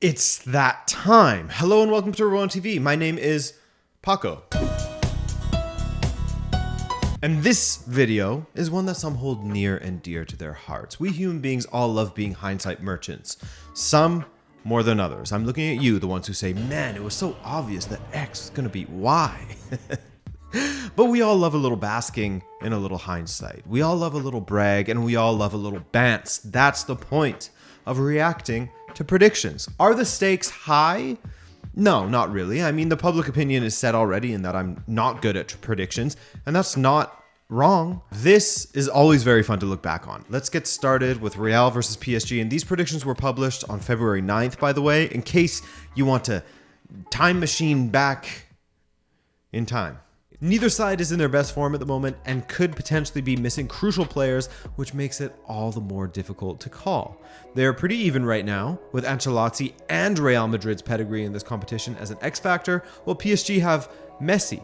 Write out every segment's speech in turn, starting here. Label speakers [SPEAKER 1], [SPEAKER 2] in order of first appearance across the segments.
[SPEAKER 1] It's that time. Hello and welcome to Rabona TV. My name is Paco. And this video is one that some hold near and dear to their hearts. We human beings all love being hindsight merchants. Some more than others. I'm looking at you, the ones who say, man, it was so obvious that X is gonna beat Y. But we all love a little basking in a little hindsight. We all love a little brag and we all love a little bants. That's the point of reacting to predictions. Are the stakes high? No, not really. I mean, the public opinion is set already in that I'm not good at predictions, and that's not wrong. This is always very fun to look back on. Let's get started with Real versus PSG, and these predictions were published on February 9th, by the way, in case you want to time machine back in time. Neither side is in their best form at the moment and could potentially be missing crucial players, which makes it all the more difficult to call. They're pretty even right now, with Ancelotti and Real Madrid's pedigree in this competition as an X factor, while PSG have Messi.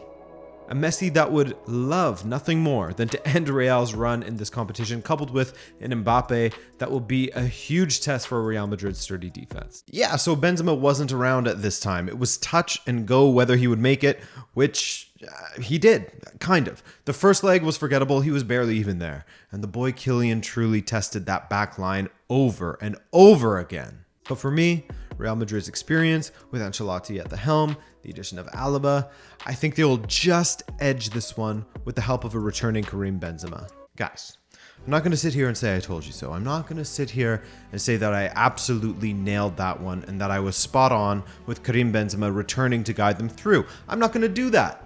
[SPEAKER 1] A Messi that would love nothing more than to end Real's run in this competition, coupled with an Mbappe that will be a huge test for Real Madrid's sturdy defense. Yeah, so Benzema wasn't around at this time. It was touch and go whether he would make it, which he did, kind of. The first leg was forgettable. He was barely even there. And the boy Kylian truly tested that back line over and over again. But for me, Real Madrid's experience with Ancelotti at the helm, the addition of Alaba, I think they'll just edge this one with the help of a returning Karim Benzema. Guys, I'm not going to sit here and say I told you so. I'm not going to sit here and say that I absolutely nailed that one and that I was spot on with Karim Benzema returning to guide them through. I'm not going to do that.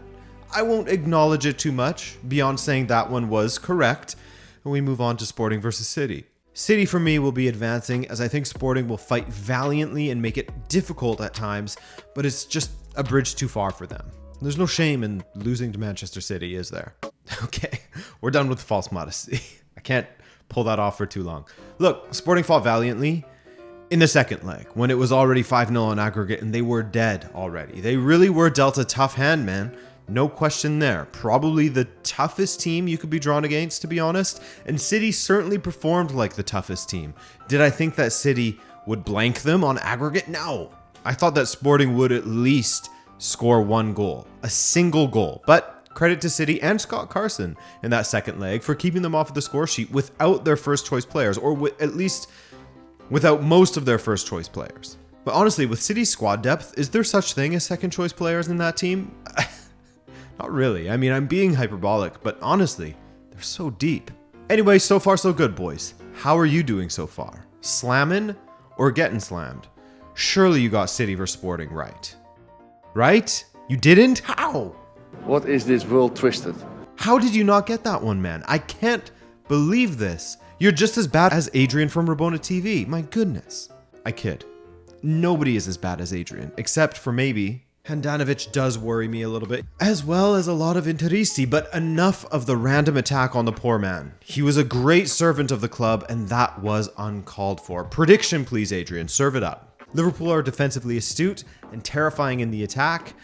[SPEAKER 1] I won't acknowledge it too much beyond saying that one was correct. And we move on to Sporting versus City. City for me will be advancing as I think Sporting will fight valiantly and make it difficult at times, but it's just a bridge too far for them. There's no shame in losing to Manchester City, is there? Okay, we're done with false modesty. I can't pull that off for too long. Look, Sporting fought valiantly in the second leg when it was already 5-0 on aggregate and they were dead already. They really were dealt a tough hand, man. No question there. Probably the toughest team you could be drawn against, to be honest. And City certainly performed like the toughest team. Did I think that City would blank them on aggregate? No. I thought that Sporting would at least score one goal. A single goal. But credit to City and Scott Carson in that second leg for keeping them off of the score sheet without their first choice players, or at least without most of their first choice players. But honestly, with City's squad depth, is there such thing as second choice players in that team? Not really. I mean, I'm being hyperbolic, but honestly, they're so deep. Anyway, so far so good, boys. How are you doing so far? Slamming or getting slammed? Surely you got City versus Sporting right. Right? You didn't? How?
[SPEAKER 2] What is this world twisted?
[SPEAKER 1] How did you not get that one, man? I can't believe this. You're just as bad as Adrian from Rabona TV. My goodness. I kid. Nobody is as bad as Adrian, except for maybe Handanovic does worry me a little bit, as well as a lot of Interisi, but enough of the random attack on the poor man. He was a great servant of the club, and that was uncalled for. Prediction, please, Adrian. Serve it up. Liverpool are defensively astute and terrifying in the attack.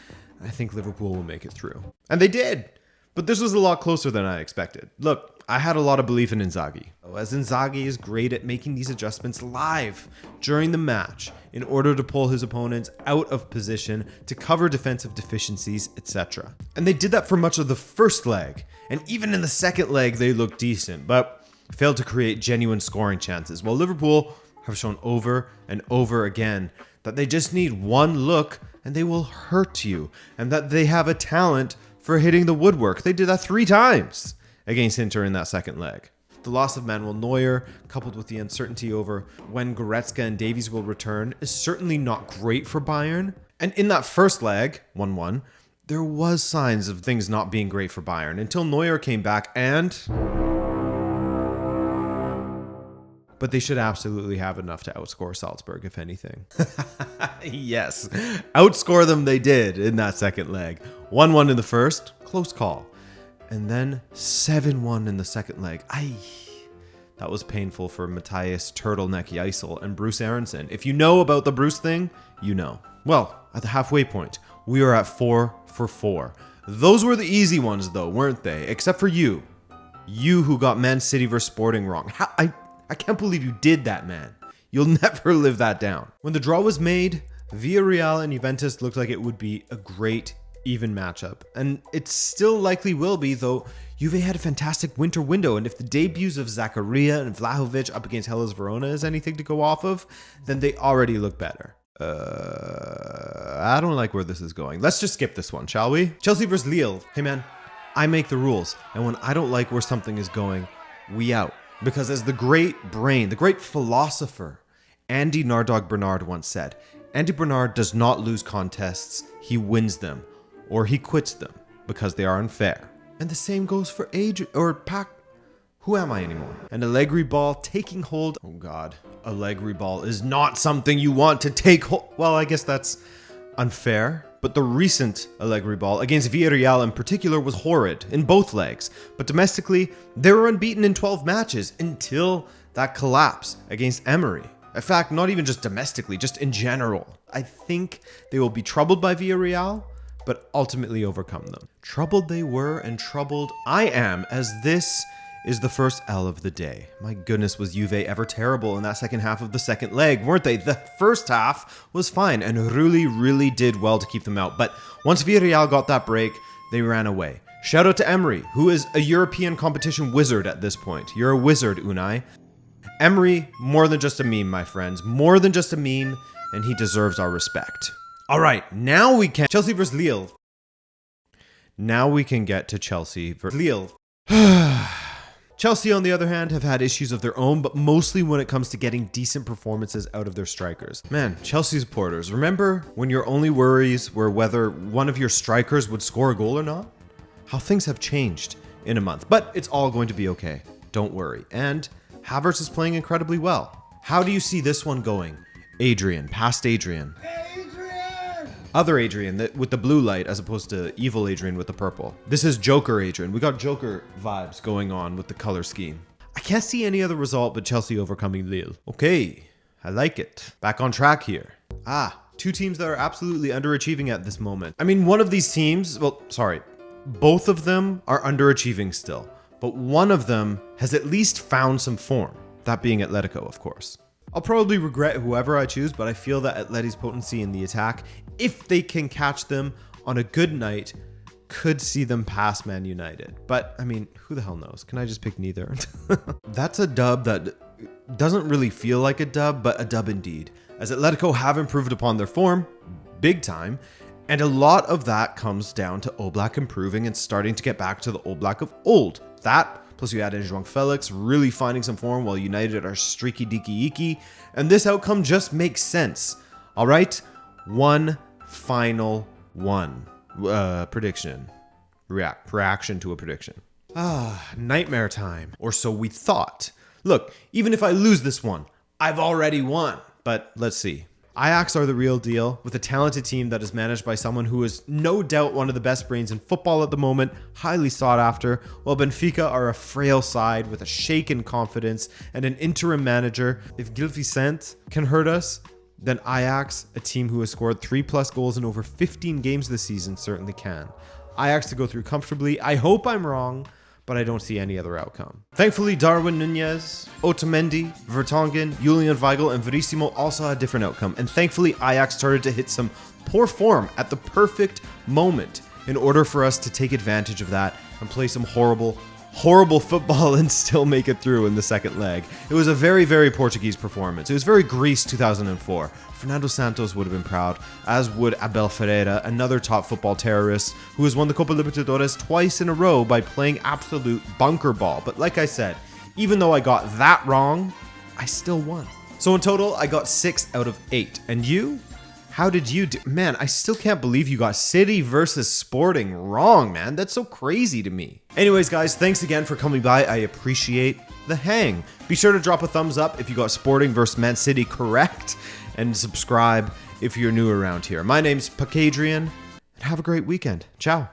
[SPEAKER 1] I think Liverpool will make it through. And they did. But this was a lot closer than I expected. Look, I had a lot of belief in Inzaghi, as Inzaghi is great at making these adjustments live during the match in order to pull his opponents out of position to cover defensive deficiencies, etc. And they did that for much of the first leg, and even in the second leg they looked decent, but failed to create genuine scoring chances, while Liverpool have shown over and over again that they just need one look and they will hurt you, and that they have a talent for hitting the woodwork. They did that 3 times against Inter in that second leg. The loss of Manuel Neuer, coupled with the uncertainty over when Goretzka and Davies will return, is certainly not great for Bayern. And in that first leg, 1-1, there was signs of things not being great for Bayern until Neuer came back and... But they should absolutely have enough to outscore Salzburg, if anything. Yes, outscore them they did in that second leg. 1-1 in the first, close call. And then 7-1 in the second leg. That was painful for Matthias Turtleneck Yeisel and Bruce Aronson. If you know about the Bruce thing, you know. Well, at the halfway point, we are at 4 for 4. Those were the easy ones though, weren't they? Except for you. You who got Man City versus Sporting wrong. I can't believe you did that, man. You'll never live that down. When the draw was made, Villarreal and Juventus looked like it would be a great even matchup. And it still likely will be, though Juve had a fantastic winter window, and if the debuts of Zakaria and Vlahovic up against Hellas Verona is anything to go off of, then they already look better. I don't like where this is going. Let's just skip this one, shall we? Chelsea versus Lille. Hey man, I make the rules, and when I don't like where something is going, we out. Because as the great brain, the great philosopher, Andy Nardog Bernard once said, Andy Bernard does not lose contests, he wins them, or he quits them, because they are unfair. And the same goes for who am I anymore? An Allegri ball taking hold. Oh God, Allegri ball is not something you want to take hold. Well, I guess that's unfair, but the recent Allegri ball against Villarreal in particular was horrid in both legs. But domestically, they were unbeaten in 12 matches until that collapse against Emery. In fact, not even just domestically, just in general. I think they will be troubled by Villarreal, but ultimately overcome them. Troubled they were, and troubled I am, as this is the first L of the day. My goodness, was Juve ever terrible in that second half of the second leg, weren't they? The first half was fine, and really did well to keep them out. But once Villarreal got that break, they ran away. Shout out to Emery, who is a European competition wizard at this point. You're a wizard, Unai. Emery, more than just a meme, my friends. More than just a meme, and he deserves our respect. All right, now we can... Chelsea versus Lille. Now we can get to Chelsea versus Lille. Chelsea, on the other hand, have had issues of their own, but mostly when it comes to getting decent performances out of their strikers. Man, Chelsea supporters, remember when your only worries were whether one of your strikers would score a goal or not? How things have changed in a month, but it's all going to be okay. Don't worry. And Havertz is playing incredibly well. How do you see this one going? Adrian, past Adrian. Other Adrian with the blue light as opposed to evil Adrian with the purple. This is Joker Adrian. We got Joker vibes going on with the color scheme. I can't see any other result but Chelsea overcoming Lille. Okay, I like it. Back on track here. Two teams that are absolutely underachieving at this moment. I mean, one of these teams, both of them are underachieving still, but one of them has at least found some form. That being Atletico, of course. I'll probably regret whoever I choose, but I feel that Atleti's potency in the attack, if they can catch them on a good night, could see them pass Man United. But, I mean, who the hell knows? Can I just pick neither? That's a dub that doesn't really feel like a dub, but a dub indeed. As Atletico have improved upon their form, big time, and a lot of that comes down to Oblak improving and starting to get back to the Oblak of old. That, plus you add in João Felix, really finding some form while United are streaky deaky eeky. And this outcome just makes sense. All right? One final one. Prediction. Reaction to a prediction. Nightmare time. Or so we thought. Look, even if I lose this one, I've already won. But let's see. Ajax are the real deal, with a talented team that is managed by someone who is no doubt one of the best brains in football at the moment, highly sought after, while Benfica are a frail side with a shaken confidence and an interim manager. If Gil Vicente can hurt us, then Ajax, a team who has scored 3+ goals in over 15 games this season, certainly can. Ajax to go through comfortably. I hope I'm wrong, but I don't see any other outcome. Thankfully, Darwin Nunez, Otamendi, Vertonghen, Julian Weigl, and Verissimo also had a different outcome. And thankfully, Ajax started to hit some poor form at the perfect moment in order for us to take advantage of that and play some horrible football and still make it through in the second leg. It was a very Portuguese performance. It was very Greece 2004. Fernando Santos would have been proud, as would Abel Ferreira, another top football terrorist who has won the Copa Libertadores twice in a row by playing absolute bunker ball. But like I said, even though I got that wrong, I still won. So in total, I got 6 out of 8. And you? How did you do? Man, I still can't believe you got City versus Sporting wrong, man. That's so crazy to me. Anyways, guys, thanks again for coming by. I appreciate the hang. Be sure to drop a thumbs up if you got Sporting versus Man City correct, and subscribe if you're new around here. My name's Adrian, and have a great weekend. Ciao.